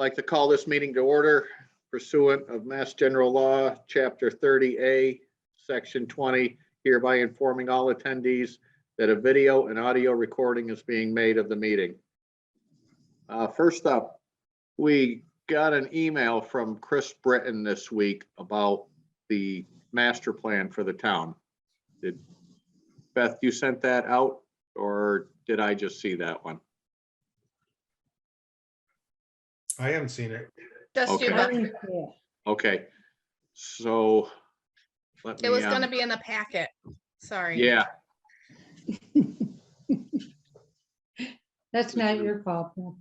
like to call this meeting to order pursuant of Mass General Law, Chapter 30A, Section 20, hereby informing all attendees that a video and audio recording is being made of the meeting. First up, we got an email from Chris Britton this week about the master plan for the town. Did Beth, you sent that out, or did I just see that one? I haven't seen it. Just you, Okay. Beth. Okay, so let me. It was gonna be in the packet. Sorry. Yeah, That's not your fault. Bill.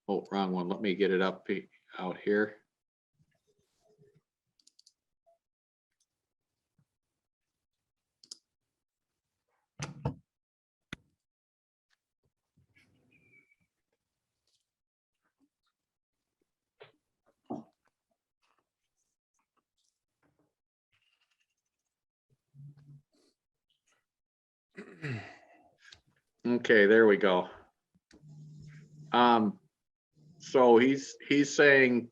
oh, wrong one. Let me get it up out here. Okay, there we go. So he's saying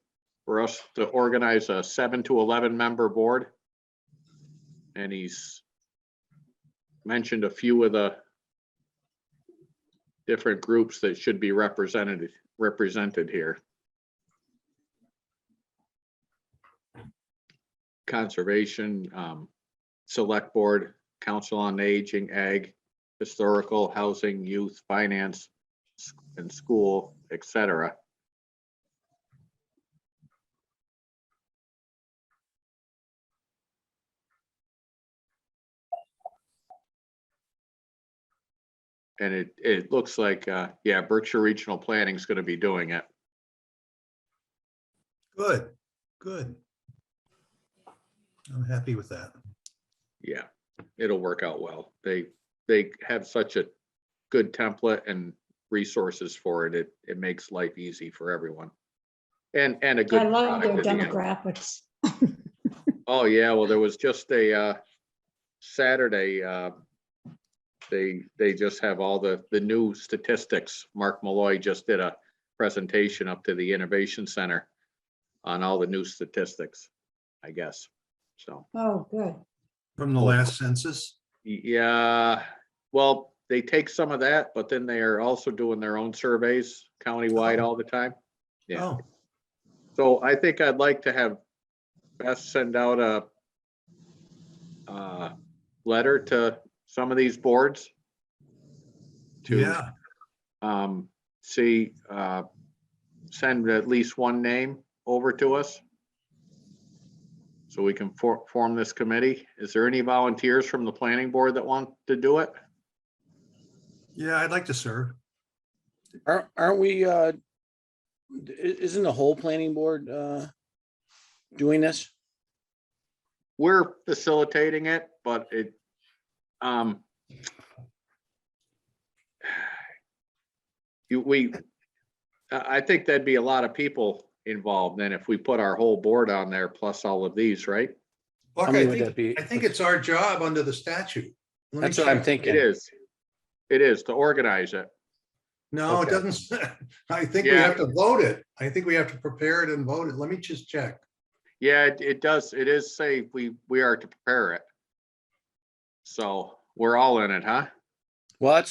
for us to organize a 7 to 11 member board. And he's mentioned a few of the different groups that should be represented here. Conservation, select board, council on aging, ag, historical, housing, youth, finance, and school, etc. And it looks like, yeah, Berkshire Regional Planning is going to be doing it. Good, good. I'm happy with that. Yeah, it'll work out well. They have such a good template and resources for it. It makes life easy for everyone. And a good I love their product at the end. demographics. Oh, yeah, well, there was just a Saturday, they just have all the new statistics. Mark Malloy just did a presentation up to the Innovation Center on all the new statistics, I guess. So, Oh, good. From the last census? yeah, well, they take some of that, but then they are also doing their own surveys countywide Oh. all the time. Yeah. Oh, So I think I'd like to have Beth send out a letter to some of these boards to yeah, see, send at least one name over to us so we can form this committee. Is there any volunteers from the planning board that want to do it? yeah, I'd like to serve. Aren't we, isn't the whole planning board, doing this? We're facilitating it, but it, I think that'd be a lot of people involved then if we put our whole board on there plus all of these, right? Buck, How many would that be? I think it's our job under the statute. Let me That's what I'm check. thinking. It is to organize it. No, it Okay. doesn't. I think we Yeah. have to vote it. I think we have to prepare it and vote it. Let me just check. Yeah, it does. It is say we are to prepare it. So we're all in it, huh? Well,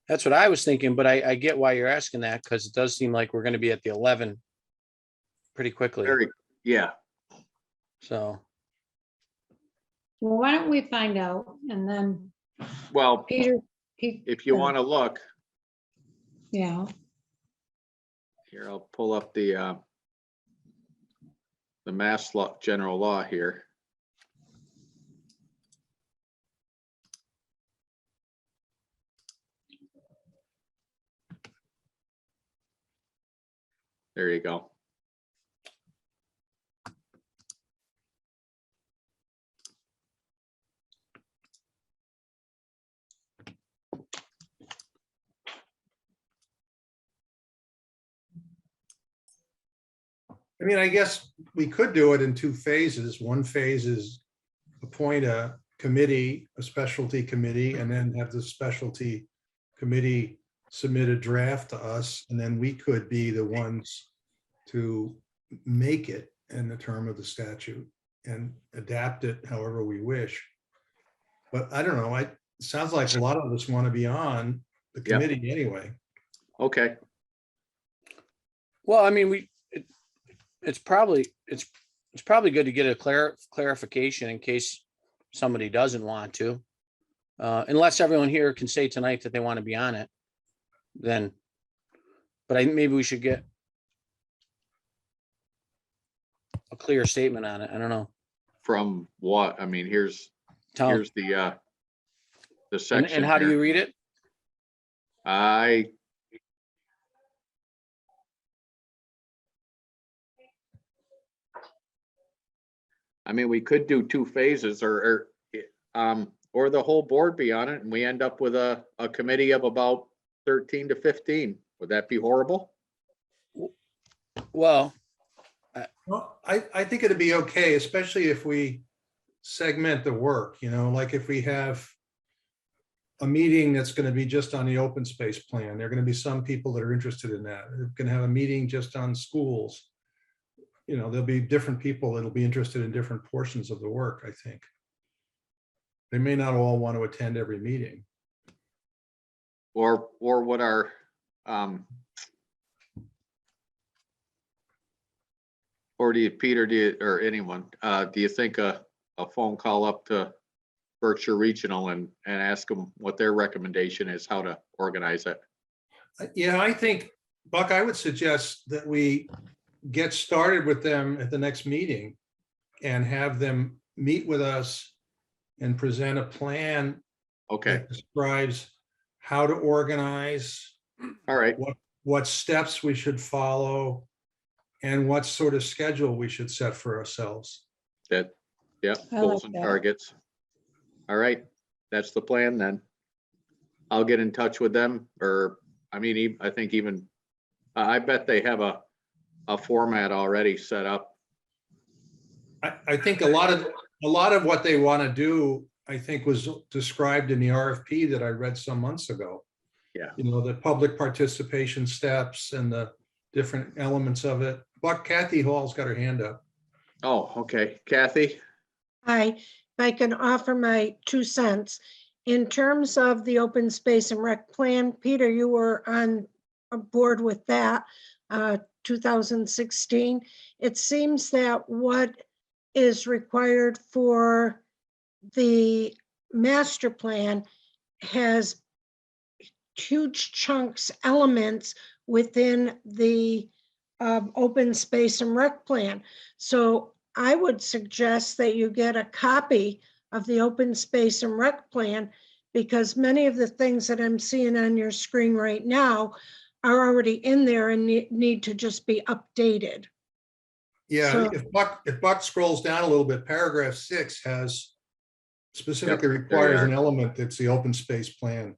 that's what I was thinking, but I get why you're asking that, because it does seem like we're gonna be at the 11 pretty quickly, Yeah, so. Well, why don't we find out and then well, Peter, if you want to look, yeah, here, I'll pull up the Mass Law, General Law here. There you go. I mean, I guess we could do it in two phases. One phase is appoint a committee, a specialty committee, and then have the specialty committee submit a draft to us, and then we could be the ones to make it in the term of the statute and adapt it however we wish. But I don't know, it sounds like a lot of us want to be on the Yeah. committee anyway. Okay, Well, I mean, it's probably good to get a clarification in case somebody doesn't want to. Unless everyone here can say tonight that they want to be on it, then, but maybe we should get a clear statement on it. I don't know. from what? I mean, here's Tell 'em. the And section. how do here. you read it? I mean, we could do 2 phases or the whole board be on it and we end up with a committee of about 13 to 15. Would that be horrible? Well, Well, I think it'd be okay, especially if we segment the work, like if we have a meeting that's going to be just on the open space plan, there are going to be some people that are interested in that. We're going to have a meeting just on schools. There'll be different people that'll be interested in different portions of the work, I think. They may not all want to attend every meeting. Or what our or do you, Peter, or anyone, do you think a phone call up to Berkshire Regional and ask them what their recommendation is, how to organize it? Yeah, I think, Buck, I would suggest that we get started with them at the next meeting and have them meet with us and present a plan Okay, that describes how to organize, all right, what steps we should follow, and what sort of schedule we should set for ourselves. yeah, I goals like and that. targets. All right, that's the plan then. I'll get in touch with them, or, I mean, I think even, I bet they have a format already set up. I think a lot of what they want to do, I think, was described in the RFP that I read some months ago. Yeah. The public participation steps and the different elements of it. But Kathy Hall's got her hand up. Oh, okay, Kathy? Hi, if I can offer my 2 cents. In terms of the open space and rec plan, Peter, you were on board with that, 2016. It seems that what is required for the master plan has huge chunks, elements within the open space and rec plan. So I would suggest that you get a copy of the open space and rec plan, because many of the things that I'm seeing on your screen right now are already in there and need to just be updated. Yeah, So- if Buck scrolls down a little bit, paragraph 6 has specifically Yep, there you requires are. an element that's the open space plan.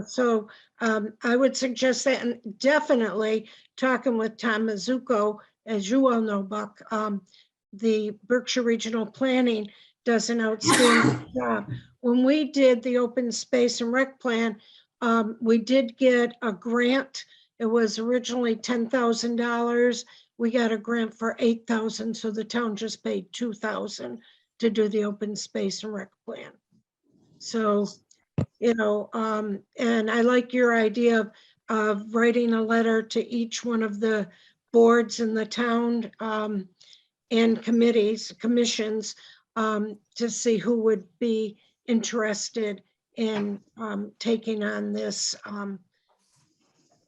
So I would suggest that, and definitely talking with Tom Mizuko, as you all know, Buck, the Berkshire Regional Planning does an outstanding job. When we did the open space and rec plan, we did get a grant. It was originally $10,000. We got a grant for $8,000, so the town just paid $2,000 to do the open space and rec plan. So, and I like your idea of writing a letter to each one of the boards in the town and commissions to see who would be interested in taking on this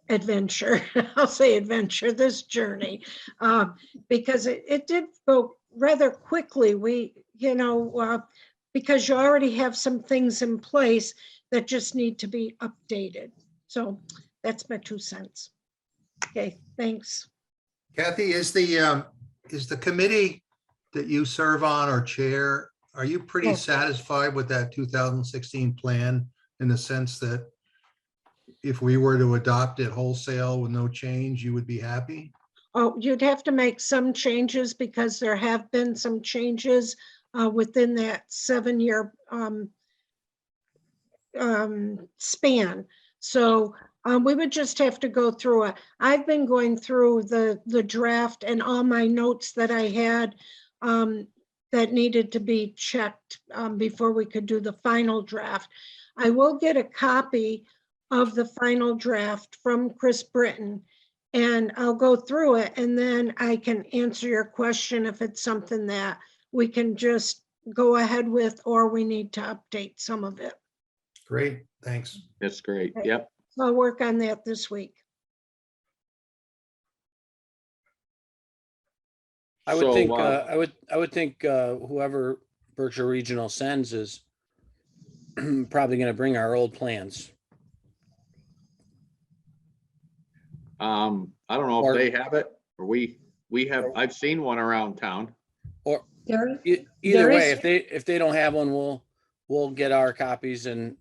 adventure. I'll say adventure, this journey, because it did go rather quickly. Because you already have some things in place that just need to be updated. So that's my 2 cents. Okay, thanks. Kathy, is the committee that you serve on or chair, are you pretty Yes. satisfied with that 2016 plan, in the sense that if we were to adopt it wholesale with no change, you would be happy? Oh, you'd have to make some changes because there have been some changes within that 7-year span. So we would just have to go through it. I've been going through the draft and all my notes that I had that needed to be checked before we could do the final draft. I will get a copy of the final draft from Chris Britton, and I'll go through it, and then I can answer your question if it's something that we can just go ahead with, or we need to update some of it. Great, thanks. That's great. Okay. Yep. So I'll work on that this week. I would think, So, I would think whoever Berkshire Regional sends is probably gonna bring our old plans. I don't know Or- if they have it, or we have, I've seen one around town. Or There, either There way, is- if they don't have one, we'll get our copies and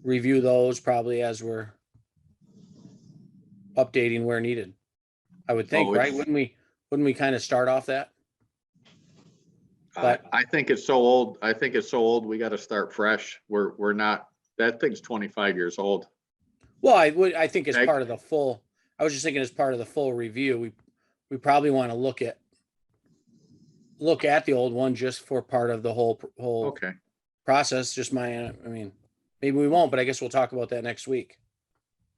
review those probably as we're updating where needed. I would think, Oh, right? it's- Wouldn't we kind of start off that? But- I think it's so old. I think it's so old. We got to start fresh. We're not, that thing's 25 years old. Well, I think as Okay. part of the full, I was just thinking as part of the full review, we probably want to look at the old one just for part of the whole Okay. process. Just I mean, maybe we won't, but I guess we'll talk about that next week.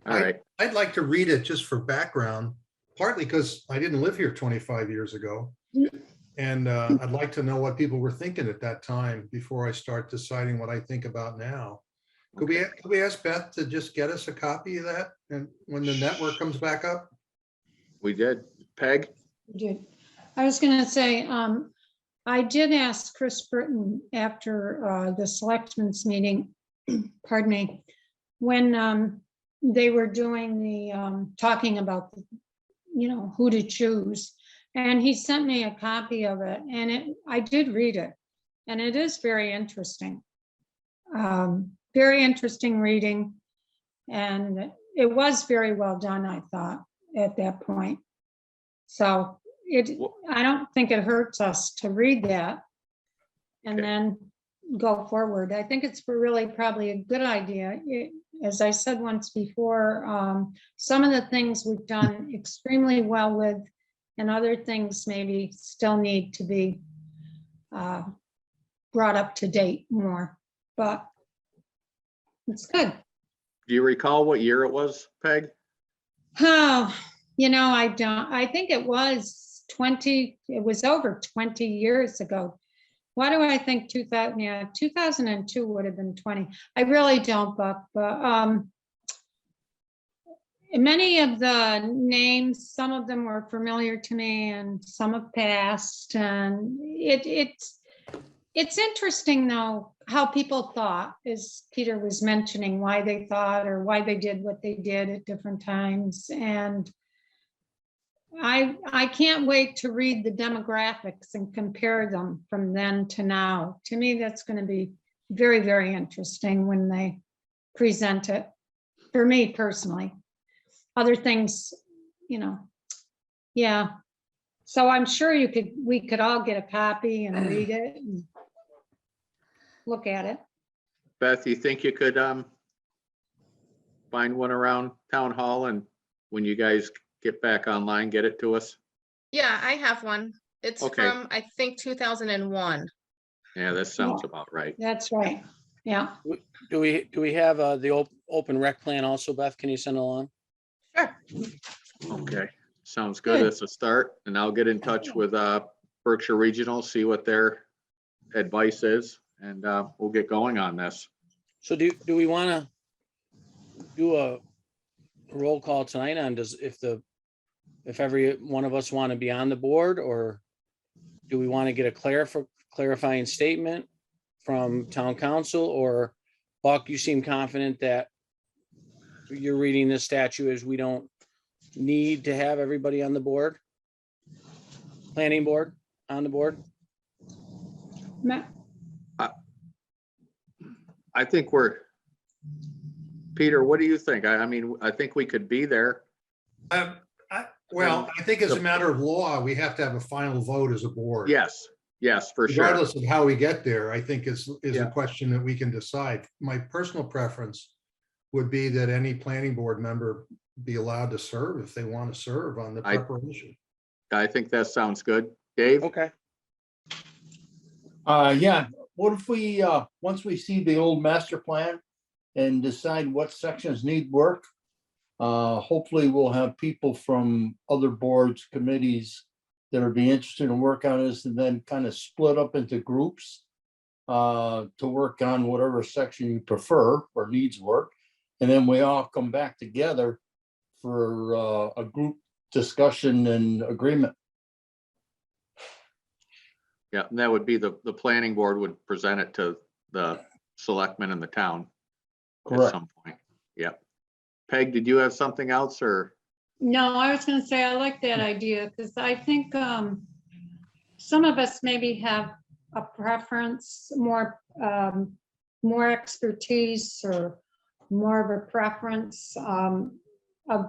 All right. I'd like to read it just for background, partly because I didn't live here 25 years ago. And I'd like to know what people were thinking at that time before I start deciding what I think about now. Could we ask Beth to just get us a copy of that and when the network comes back up? We did. Peg? did. I was gonna say, I did ask Chris Britton after the selectmen's meeting, pardon me, when they were doing the, talking about, who to choose. And he sent me a copy of it, and I did read it, and it is very interesting. Very interesting reading, and it was very well done, I thought, at that point. So I don't think it hurts us to read that and Okay. then go forward. I think it's really probably a good idea. As I said once before, some of the things we've done extremely well with, and other things maybe still need to be brought up to date more, but it's good. Do you recall what year it was, Peg? Oh, I don't, I think it was over 20 years ago. Why do I think 2000? Yeah, 2002 would have been 20. I really don't, but many of the names, some of them were familiar to me and some have passed. And it's interesting though, how people thought, as Peter was mentioning, why they thought or why they did what they did at different times. And I can't wait to read the demographics and compare them from then to now. To me, that's going to be very, very interesting when they present it, for me personally. Other things, yeah. So I'm sure we could all get a copy and read it and look at it. Beth, you think you could find one around town hall, and when you guys get back online, get it to us? Yeah, I have one. It's Okay. from, I think, 2001. Yeah, that sounds about right. That's right. Yeah. Do we have the open rec plan also, Beth? Can you send along? Sure. Okay, sounds good. Good. It's a start, and I'll get in touch with Berkshire Regional, see what their advice is, and we'll get going on this. So do we want to do a roll call tonight on if every one of us want to be on the board, or do we want to get a clarifying statement from town council? Or Buck, you seem confident that you're reading this statute as we don't need to have everybody on the board? Planning board on the board? Ma- I think Peter, what do you think? I mean, I think we could be there. Well, I think as a matter of law, we have to have a final vote as a board. Yes, yes, for sure. Regardless of how we get there, I think is a Yeah. question that we can decide. My personal preference would be that any planning board member be allowed to serve if they want to serve on the I- preparation. I think that sounds good. Dave? Okay. Yeah, what if we, once we see the old master plan and decide what sections need work, hopefully we'll have people from other boards, committees that would be interested in work on this and then kind of split up into groups to work on whatever section you prefer or needs work. And then we all come back together for a group discussion and agreement. Yeah, and that would be the planning board would present it to the selectmen in the town at Correct. some point. Yeah. Peg, did you have something else or? No, I was gonna say, I like that idea, because I think some of us maybe have a preference, more expertise or more of a preference of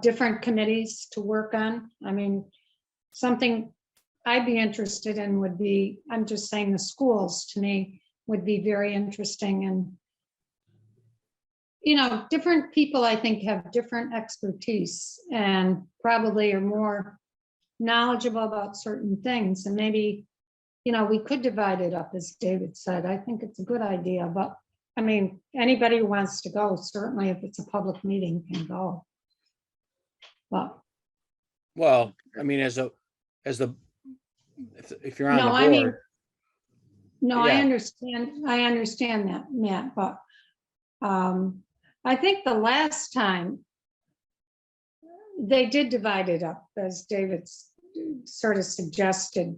different committees to work on. I mean, something I'd be interested in would be, I'm just saying the schools to me would be very interesting, and different people, I think, have different expertise and probably are more knowledgeable about certain things. And maybe, we could divide it up, as David said. I think it's a good idea, but I mean, anybody who wants to go, certainly if it's a public meeting, can go. But Well, I mean, if you're on no, the I mean, board, no, Yeah. I understand that, Matt, but I think the last time they did divide it up, as David sort of suggested.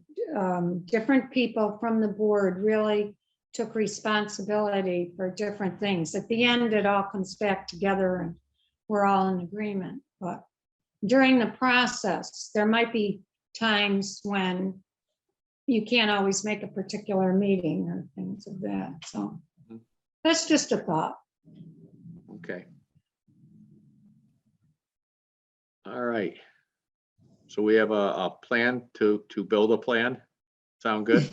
Different people from the board really took responsibility for different things. At the end, it all comes back together and we're all in agreement. But during the process, there might be times when you can't always make a particular meeting or things of that. So that's just a thought. Okay. All right. So we have a plan to build a plan. Sound good?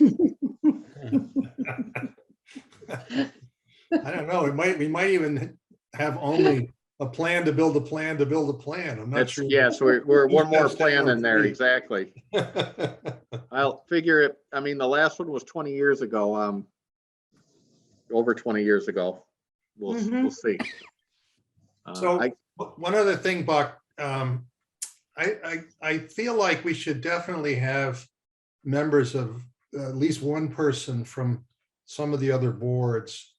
I don't know, we might even have only a plan to build a plan to build a plan. I'm not That's, sure. yes, we're one more Each plan in there, three. exactly. I'll figure it, I mean, the last one was 20 years ago, over 20 years ago. We'll Mhm. see. So I- one other thing, Buck, I feel like we should definitely have members of at least one person from some of the other boards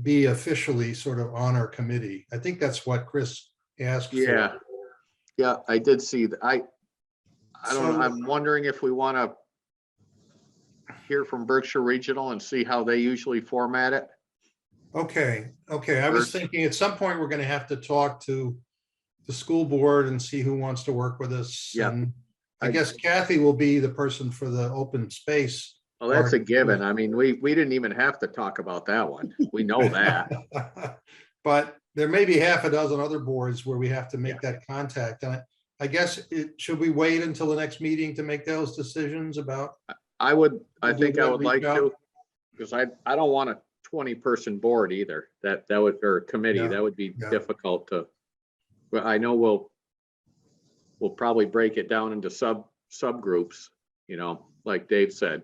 be officially sort of on our committee. I think that's what Chris asked for. Yeah, yeah, I did see that. I don't know, So- I'm wondering if we want to hear from Berkshire Regional and see how they usually format it. Okay, I was First. thinking at some point, we're gonna have to talk to the school board and see who wants to work with us. Yeah. And I I- guess Kathy will be the person for the open space. Well, that's a Or- given. I mean, we didn't even have to talk about that one. We know that. But there may be half a dozen other boards where we have to make that contact. And I guess should we wait until the next meeting to make those decisions about? I We'll do think I that, would reach like out. to, because I don't want a 20-person board either. That would, or committee, Yeah, that would be yeah. difficult to. Well, I know we'll probably break it down into subgroups, like Dave said.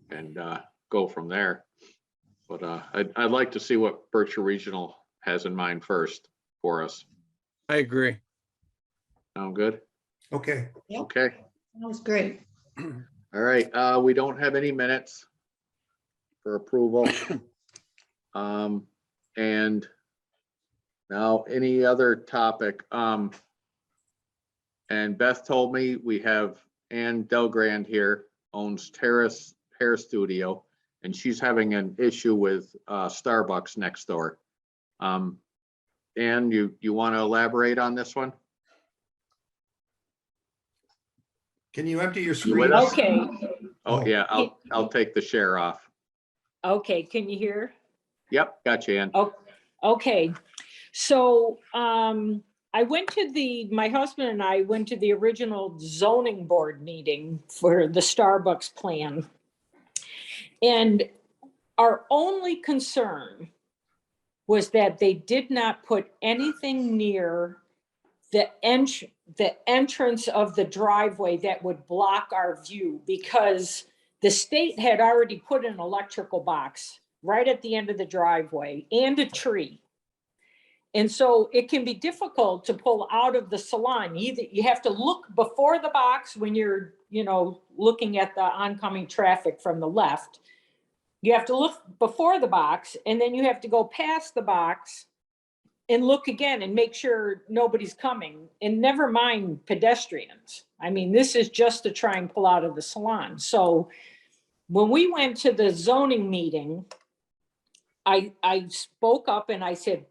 And go from there. But I'd like to see what Berkshire Regional has in mind first for us. I agree. Sound good? Okay, Yep. Okay, That was great. all right, we don't have any minutes for approval. And now any other topic, and Beth told me we have Ann Delgrand here, owns Terrace Hair Studio, and she's having an issue with Starbucks next door. Ann, you want to elaborate on this one? can you empty your You with screen? us? Okay, Oh, yeah, I'll take the share off. okay, can you hear? Yep, gotcha, Ann. Oh, okay. So I my husband and I went to the original zoning board meeting for the Starbucks plan. And our only concern was that they did not put anything near the entrance of the driveway that would block our view, because the state had already put an electrical box right at the end of the driveway and a tree. And so it can be difficult to pull out of the salon. Either you have to look before the box when you're, looking at the oncoming traffic from the left. You have to look before the box, and then you have to go past the box and look again and make sure nobody's coming, and never mind pedestrians. I mean, this is just to try and pull out of the salon. So when we went to the zoning meeting, I spoke up and I said,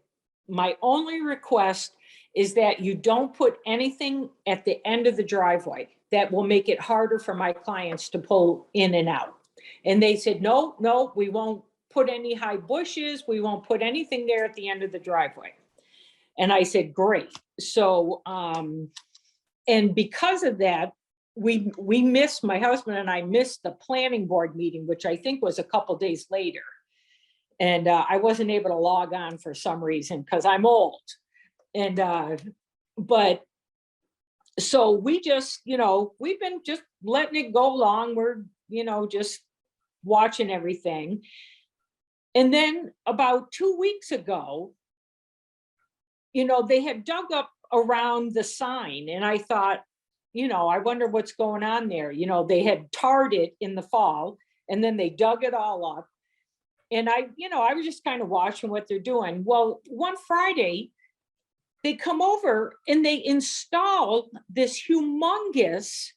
my only request is that you don't put anything at the end of the driveway that will make it harder for my clients to pull in and out. And they said, no, we won't put any high bushes. We won't put anything there at the end of the driveway. And I said, great. So, and because of that, we missed, my husband and I missed the planning board meeting, which I think was a couple days later. And I wasn't able to log on for some reason because I'm old. And, but, so we just, we've been just letting it go along. We're, just watching everything. And then about 2 weeks ago, they had dug up around the sign, and I thought, I wonder what's going on there. They had tarred it in the fall, and then they dug it all up. And I was just kind of watching what they're doing. Well, one Friday, they come over and they install this humongous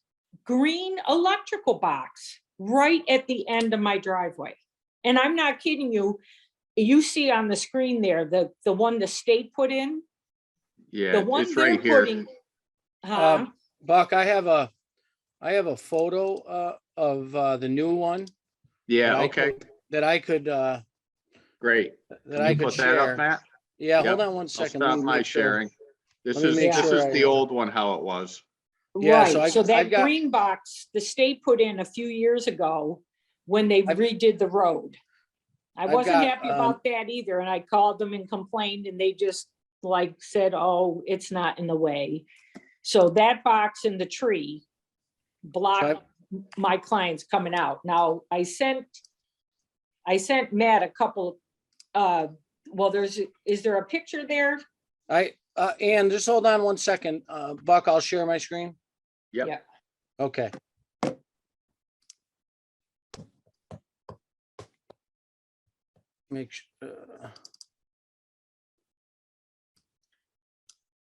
green electrical box right at the end of my driveway. And I'm not kidding you. You see on the screen there, the one the state put in. Yeah, The one it's they're right here. putting. Huh? Buck, I have a photo of the new one. Yeah, that I okay, could- That I could, great. that Can I you could put that up, share. Matt? Yeah, Yep. hold on one I'll second. Let stop me my make sure. sharing. This Let me is, make this sure is I the have it. old one, how it was. Yeah, so Right, so I've that got- green box, the state put in a few years ago when they I've- redid the road. I I've wasn't got, happy about that either, and I called them and complained, and they just said, oh, it's not in the way. So that box and the tree blocked my clients coming out. Now, I sent Matt a couple, well, is there a picture there? Ann, just hold on one second. Buck, I'll share my screen. Yep. Yeah. Okay. Make sure.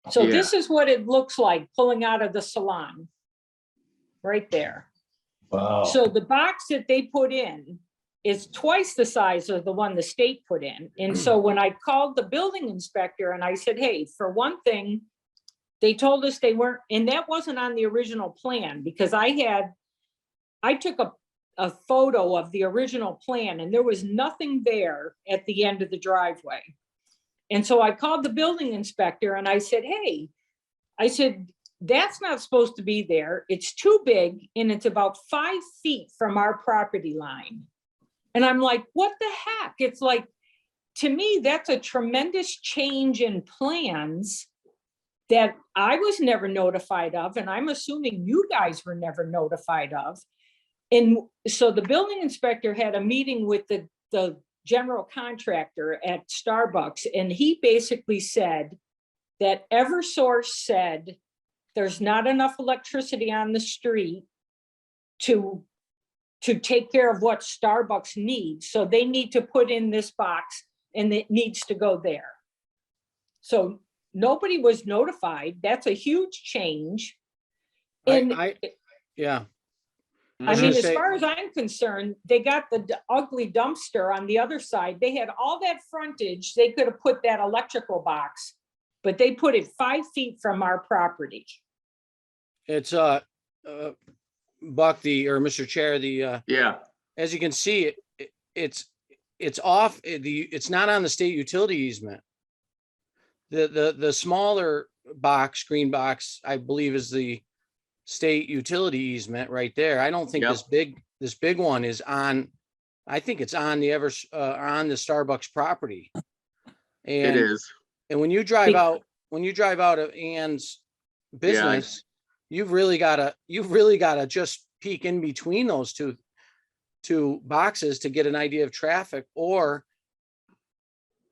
So Yeah. this is what it looks like pulling out of the salon. Right there. Wow. So the box that they put in is twice the size of the one the state put in. And so when I called the building inspector and I said, hey, for one thing, they told us they weren't, and that wasn't on the original plan, because I took a photo of the original plan and there was nothing there at the end of the driveway. And so I called the building inspector and I said, hey, that's not supposed to be there. It's too big and it's about 5 feet from our property line. And I'm like, what the heck? It's like, to me, that's a tremendous change in plans that I was never notified of. And I'm assuming you guys were never notified of. And so the building inspector had a meeting with the general contractor at Starbucks. And he basically said that Eversource said, there's not enough electricity on the street to take care of what Starbucks needs. So they need to put in this box and it needs to go there. So nobody was notified. That's a huge change. And Yeah. I was mean, gonna as say- far as I'm concerned, they got the ugly dumpster on the other side. They had all that frontage. They could have put that electrical box, but they put it 5 feet from our property. It's Buck, or Mr. Chair, Yeah, as you can see, it's off, it's not on the state utility easement. The smaller box, green box, I believe is the state utility easement right there. I don't think Yep. this big one is on, I think it's on the on the Starbucks property. It And, is. and when you drive out of Ann's business, you've really gotta just peek in between those two boxes to get an idea of traffic, or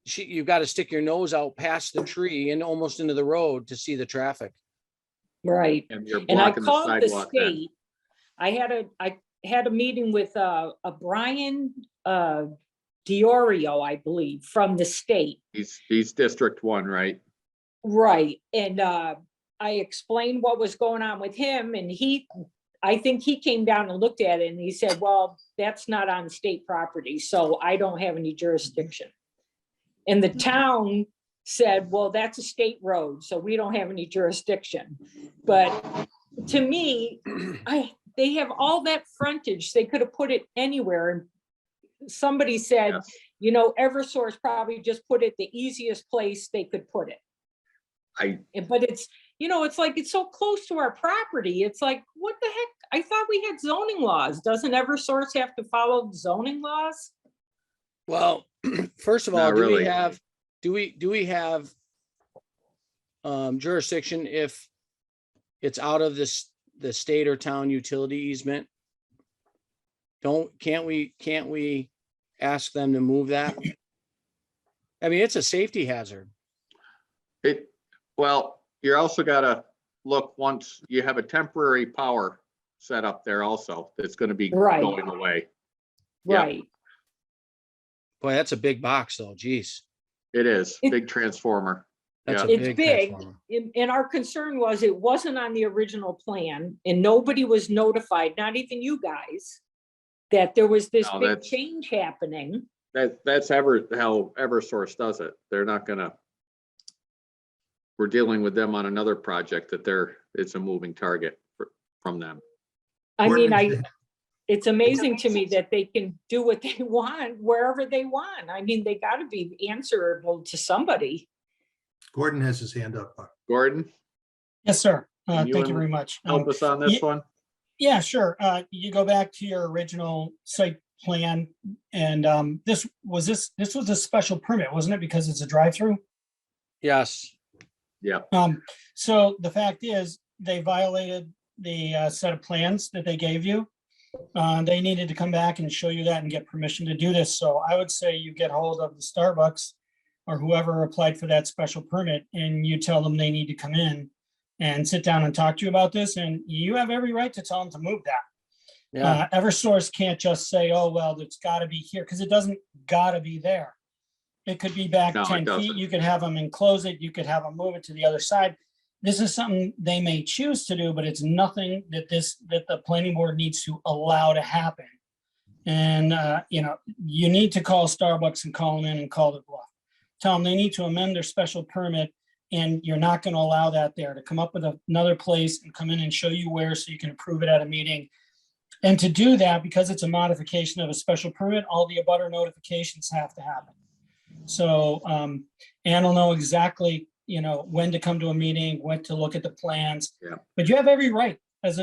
you've got to stick your nose out past the tree and almost into the road to see the traffic. Right. And you're And I blocking the called the sidewalk then. state. I had a meeting with a Brian Diorio, I believe, from the state. He's District 1, right? Right. And I explained what was going on with him, and I think he came down and looked at it and he said, well, that's not on state property, so I don't have any jurisdiction. And the town said, well, that's a state road, so we don't have any jurisdiction. But to me, they have all that frontage. They could have put it anywhere. And somebody said, Yes. you know, Eversource probably just put it the easiest place they could put it. But it's, you know, it's like, it's so close to our property. It's like, what the heck? I thought we had zoning laws. Doesn't Eversource have to follow zoning laws? Well, first of all, Not really. do we have jurisdiction if it's out of the state or town utility easement? Can't we ask them to move that? I mean, it's a safety hazard. Well, you're also gotta look, once you have a temporary power set up there also, that's gonna be Right. going away. Yeah. Right. Boy, that's a big box though. Geez. It is, It- big transformer. That's a Yeah. It's big big. transformer. And our concern was it wasn't on the original plan and nobody was notified, not even you guys, that there was this No, big that's- change happening. That's how Eversource does it. They're not gonna. We're dealing with them on another project that it's a moving target from them. I mean, Gordon, it's amazing to me that they can do what they want wherever they want. I mean, they gotta be answerable to somebody. Gordon has his hand up. Gordon, Yes, sir. Can you Thank you very much. help us on this one? Yeah, sure. You go back to your original site plan and this was a special permit, wasn't it? Because it's a drive-through? Yes. Yeah, So the fact is, they violated the set of plans that they gave you. They needed to come back and show you that and get permission to do this. So I would say you get hold of the Starbucks or whoever applied for that special permit and you tell them they need to come in and sit down and talk to you about this. And you have every right to tell them to move that. Yeah. Eversource can't just say, oh, well, it's got to be here, because it doesn't got to be there. It could be back No, it 10 feet. doesn't. You could have them enclose it. You could have them move it to the other side. This is something they may choose to do, but it's nothing that the planning board needs to allow to happen. And, you need to call Starbucks and call them in and call the bluff. Tell them they need to amend their special permit, and you're not going to allow that there, to come up with another place and come in and show you where, so you can approve it at a meeting. And to do that, because it's a modification of a special permit, all the abutter notifications have to happen. So Ann will know exactly, when to come to a meeting, when to look at the plans. Yeah. But you have every right,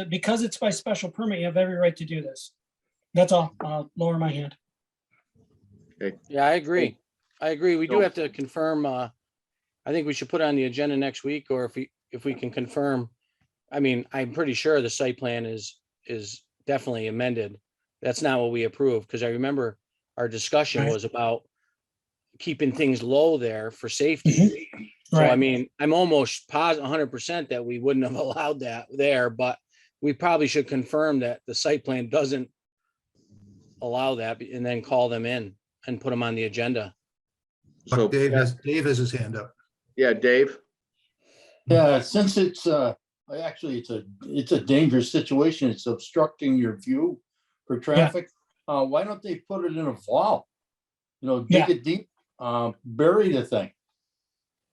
because it's by special permit, you have every right to do this. That's all. I'll lower my hand. Yeah, I agree. We do So- have to confirm, I think we should put on the agenda next week, or if we can confirm. I mean, I'm pretty sure the site plan is definitely amended. That's not what we approved, because I remember our discussion Right. was about keeping things low there for safety. So I Right. mean, I'm almost positive 100% that we wouldn't have allowed that there, but we probably should confirm that the site plan doesn't allow that, and then call them in and put them on the agenda. So, But Dave has his hand up. yeah, Dave, Yeah, since it's actually it's a dangerous situation. It's obstructing your view for traffic. Why don't they put it in a vault? Dig it deep, bury the thing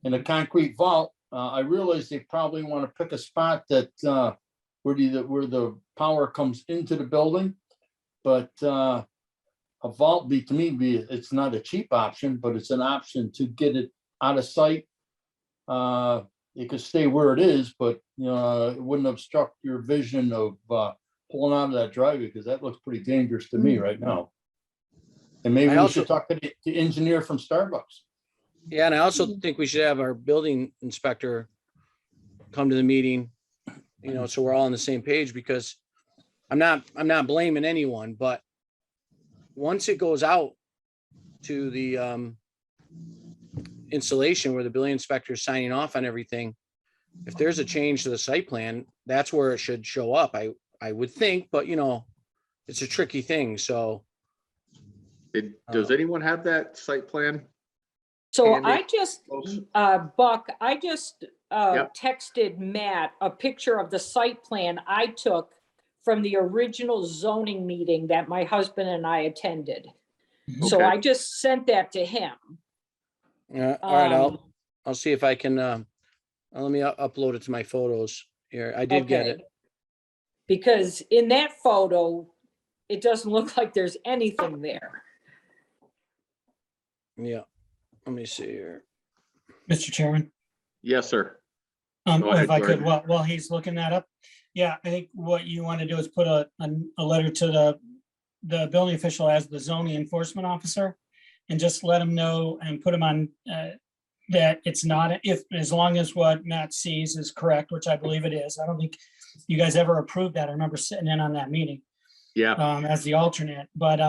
in a concrete vault. I realize they probably want to pick a spot that where the power comes into the building, but a vault to me it's not a cheap option, but it's an option to get it out of sight. it could stay where it is, but it wouldn't obstruct your vision of pulling out of that driveway, because that looks pretty dangerous to me right now. And maybe I we also- should talk to the engineer from Starbucks. Yeah, and I also think we should have our building inspector come to the meeting, so we're all on the same page, because I'm not blaming anyone, but once it goes out to the installation where the building inspector is signing off on everything, if there's a change to the site plan, that's where it should show up. I would think, but it's a tricky thing. So Does anyone have that site plan? So Andy, I just, folks? Buck, I just Yep. texted Matt a picture of the site plan I took from the original zoning meeting that my husband and I attended. So Okay. I just sent that to him. all right, Um, I'll see if I can, let me upload it to my photos here. I did get it. Okay. Because in that photo, it doesn't look like there's anything there. Yeah. Let me see here. Mr. Chairman. Yes, sir. Go ahead, If I could, Jordan. while he's looking that up. Yeah, I think what you want to do is put a letter to the building official as the zoning enforcement officer, and just let him know and put him on, that it's not, as long as what Matt sees is correct, which I believe it is. I don't think you guys ever approved that. I remember sitting in on that meeting Yeah, as the alternate, but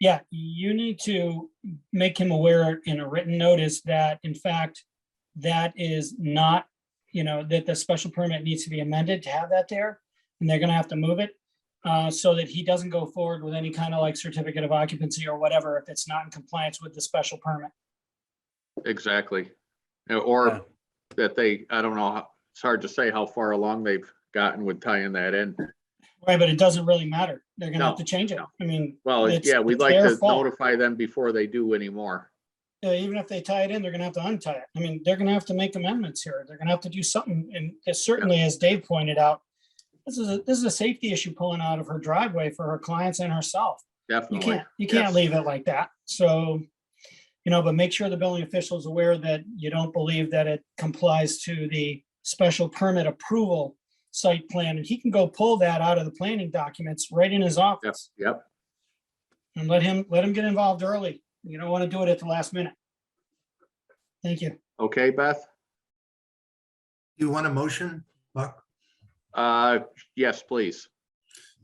yeah, you need to make him aware in a written notice that in fact, that is not, that the special permit needs to be amended to have that there, and they're gonna have to move it so that he doesn't go forward with any kind of like certificate of occupancy or whatever if it's not in compliance with the special permit. exactly. Yeah. Or that I don't know, it's hard to say how far along they've gotten with tying that in. Right, but it doesn't really matter. They're gonna have No, to change it. no. I mean, Well, it's- yeah, we'd it's like their to fault. notify them before they do anymore. Even if they tie it in, they're gonna have to untie it. I mean, they're gonna have to make amendments here. They're gonna have to do something. And certainly, as Dave pointed out, this is a safety issue pulling out of her driveway for her clients and herself. You Definitely. can't, you can't Yes. leave it like that. So, but make sure the building official is aware that you don't believe that it complies to the special permit approval site plan, and he can go pull that out of the planning documents right in his Yep, office. yep. And let him get involved early. You don't want to do it at the last minute. Thank you. Okay, Beth? You want a motion, Buck? Yes, please.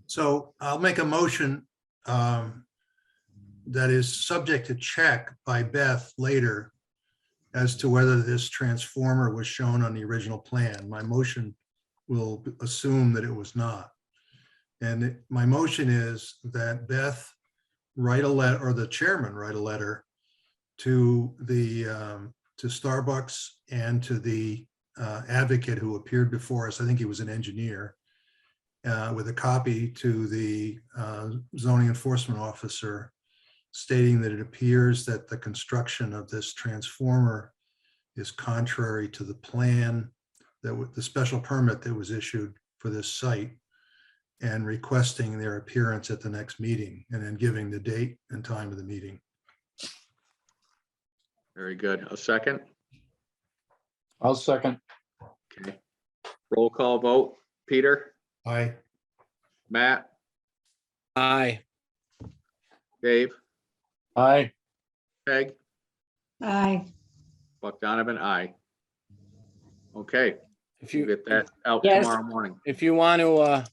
So I'll make a motion that is subject to check by Beth later as to whether this transformer was shown on the original plan. My motion will assume that it was not. And my motion is that Beth write a letter, or the chairman write a letter to the, to Starbucks and to the advocate who appeared before us. I think he was an engineer, with a copy to the zoning enforcement officer stating that it appears that the construction of this transformer is contrary to the plan the special permit that was issued for this site, and requesting their appearance at the next meeting, and then giving the date and time of the meeting. Very good. A second? I'll second. Okay. Roll call vote. Peter, Aye. Matt, Aye. Dave, Aye. Peg, Aye. Buck Donovan, aye. Okay, If we'll you, get that out Yes. tomorrow morning. if you want to,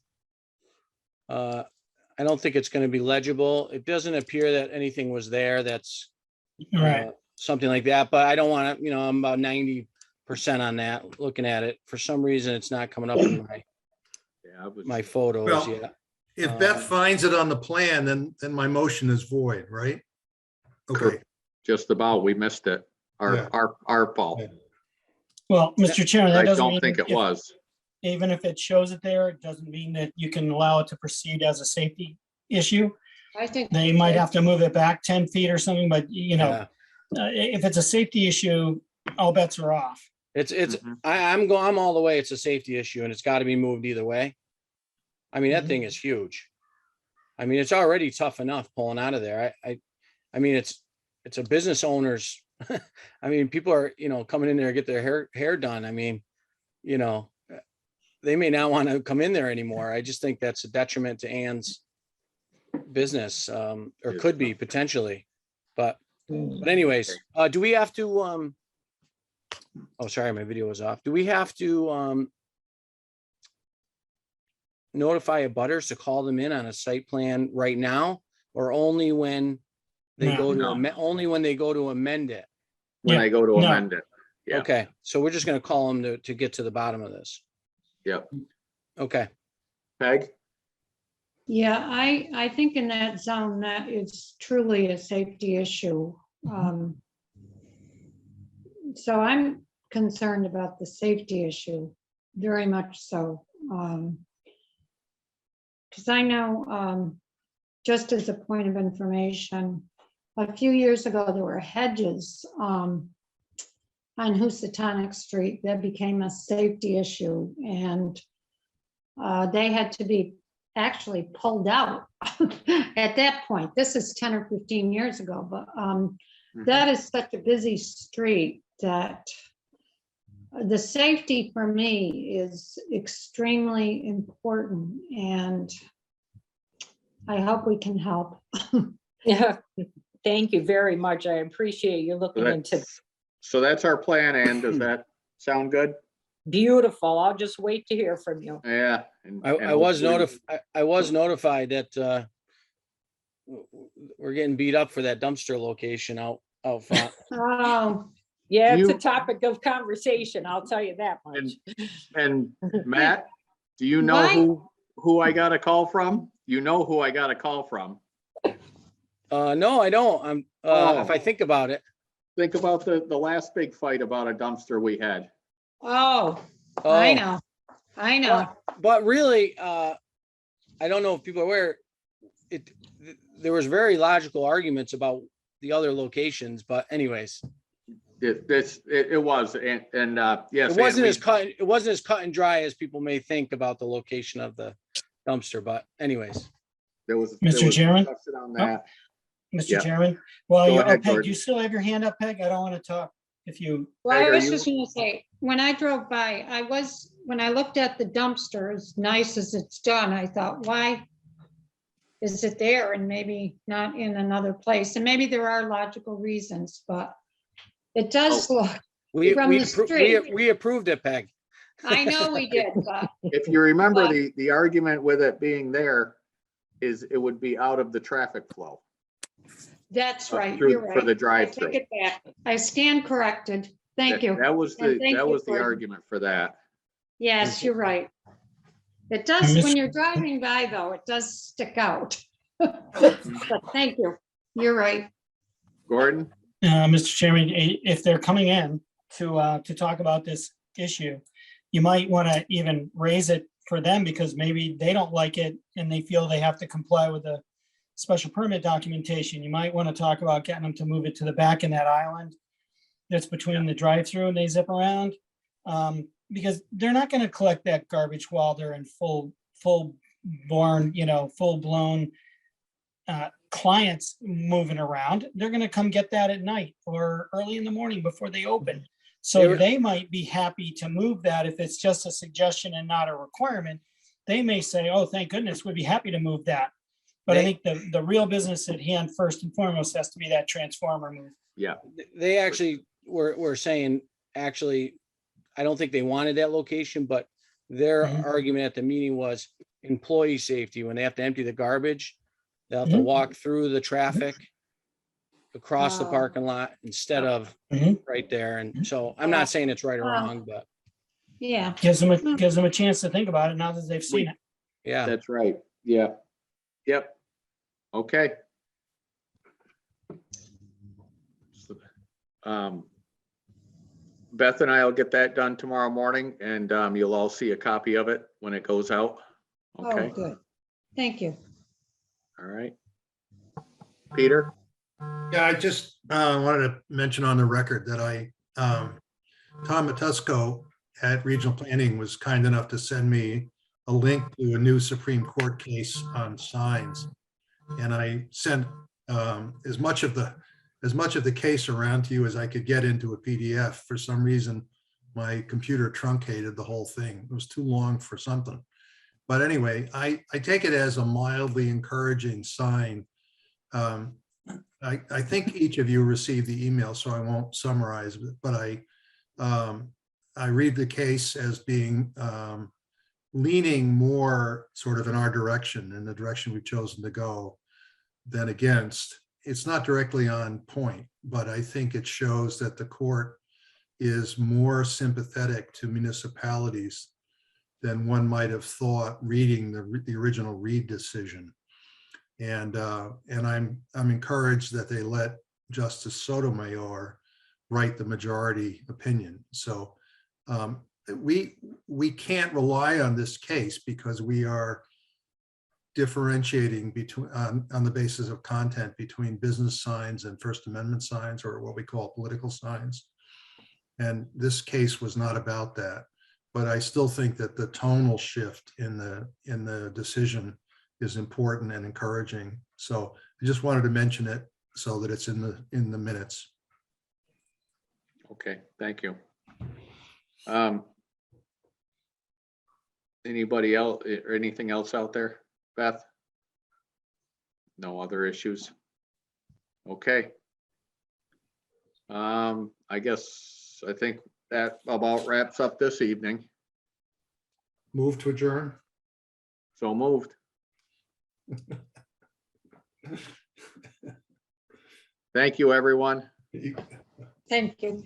I don't think it's going to be legible. It doesn't appear that anything was there that's Right. something like that, but I don't want to, I'm about 90% on that, looking at it. For some reason, it's not coming up in Yeah, I was- my photos Well, yet. If Beth finds it on the plan, then my motion is void, right? Okay, just about, we missed it. Yeah. Our fault. Yeah. Well, Mr. Chairman, I that doesn't don't mean think it if- was. even if it shows it there, it doesn't mean that you can allow it to proceed as a safety issue. I think. They might have to move it back 10 feet or something, but Yeah. if it's a safety issue, all bets are off. It's, Mhm. I'm all the way. It's a safety issue and it's got to be moved either way. I mean, that Mhm. thing is huge. I mean, it's already tough enough pulling out of there. I mean, it's a business owner's, I mean, people are, coming in there to get their hair done. I mean, you know, they may not want to come in there anymore. I just think that's a detriment to Ann's business, or could be potentially. But anyways, do we have to, oh, sorry, my video was off. Do we have to, notify abutters to call them in on a site plan right now, or only when they go to, No. only when they go to amend it? When Yeah, I go to no. amend it. Yeah. Okay, so we're just gonna call them to get to the bottom of this. Yep. Okay, Peg? Yeah, I think in that zone, that is truly a safety issue. So I'm concerned about the safety issue, very much so. Because I know, just as a point of information, a few years ago, there were hedges on Housatonic Street that became a safety issue, and they had to be actually pulled out at that point. This is 10 or 15 years ago, but that is such a busy street that the safety for me is extremely important, and I hope we can help. Yeah, thank you very much. I appreciate you looking into. So that's our plan, and does that sound good? Beautiful. I'll just wait to hear from you. Yeah. I was notified that, we're getting beat up for that dumpster location out front. Oh, Yeah, it's a You- topic of conversation. I'll tell you that much. And Matt, do you know Why- who I got a call from? You know who I got a call from? No, I don't. I'm, if I Oh. think about it. Think about the last big fight about a dumpster we had. I Oh, know, I know. But really, I don't know if people are aware, there was very logical arguments about the other locations, but anyways, It was, and yes. it wasn't and it wasn't as cut and dry as people may think about the location of the dumpster, but anyways. there was Mr. Chairman? discussion on that. Mr. Yeah. Chairman, well, Go you, ahead, Peg, do Gordon. you still have your hand up, Peg? I don't want to talk if you, Well, Peg, I are was you- just gonna say, when I drove by, when I looked at the dumpster, as nice as it's done, I thought, why is it there and maybe not in another place? And maybe there are logical reasons, but it does Oh. look, We From the street. we approved it, Peg. I know we did, but If you remember, But- the argument with it being there is it would be out of the traffic flow. that's right, through- you're for right. the I drive-through. take it back. I stand corrected. Thank you. That was And thank that you was the for- argument for that. Yes, you're right. It does, Miss- when you're driving by though, it does stick out. But thank you. You're right. Gordon? Mr. Chairman, if they're coming in to talk about this issue, you might want to even raise it for them because maybe they don't like it and they feel they have to comply with the special permit documentation. You might want to talk about getting them to move it to the back in that island that's between the drive-through and they zip around. Because they're not going to collect that garbage while they're in full blown clients moving around. They're going to come get that at night or early in the morning before they open. So They're- they might be happy to move that if it's just a suggestion and not a requirement. They may say, oh, thank goodness, we'd be happy to move that. But I They- think the real business at hand, first and foremost, has to be that transformer move. Yeah, They actually were saying, actually, I don't think they wanted that location, but their Mhm. argument at the meeting was employee safety. When they have to empty the garbage, they'll have to Mhm. walk through the traffic across the Wow. parking lot instead of Mhm. right there. And so I'm not saying it's right or Wow. wrong, but Yeah. Gives them a chance to think about it now that they've seen it. yeah. that's right. Yeah. Yep. Okay. Beth and I will get that done tomorrow morning and you'll all see a copy of it when it goes out. Oh, Okay, good. Thank you. all right. Peter? Yeah, I just wanted to mention on the record that Tom Matusco at Regional Planning was kind enough to send me a link to a new Supreme Court case on signs. And I sent as much of the case around to you as I could get into a PDF. For some reason, my computer truncated the whole thing. It was too long for something. But anyway, I take it as a mildly encouraging sign. I think each of you received the email, so I won't summarize it, but I read the case as being leaning more sort of in our direction, in the direction we've chosen to go, than against. It's not directly on point, but I think it shows that the court is more sympathetic to municipalities than one might have thought reading the original Reed decision. And I'm encouraged that they let Justice Sotomayor write the majority opinion. So we can't rely on this case because we are differentiating between on the basis of content between business signs and First Amendment signs, or what we call political signs. And this case was not about that. But I still think that the tonal shift in the decision is important and encouraging. So I just wanted to mention it so that it's in the minutes. Okay, thank you. Anybody else or anything else out there, Beth? No other issues? Okay. I think that about wraps up this evening. Move to adjourn. So moved. Thank you, everyone. Thank you.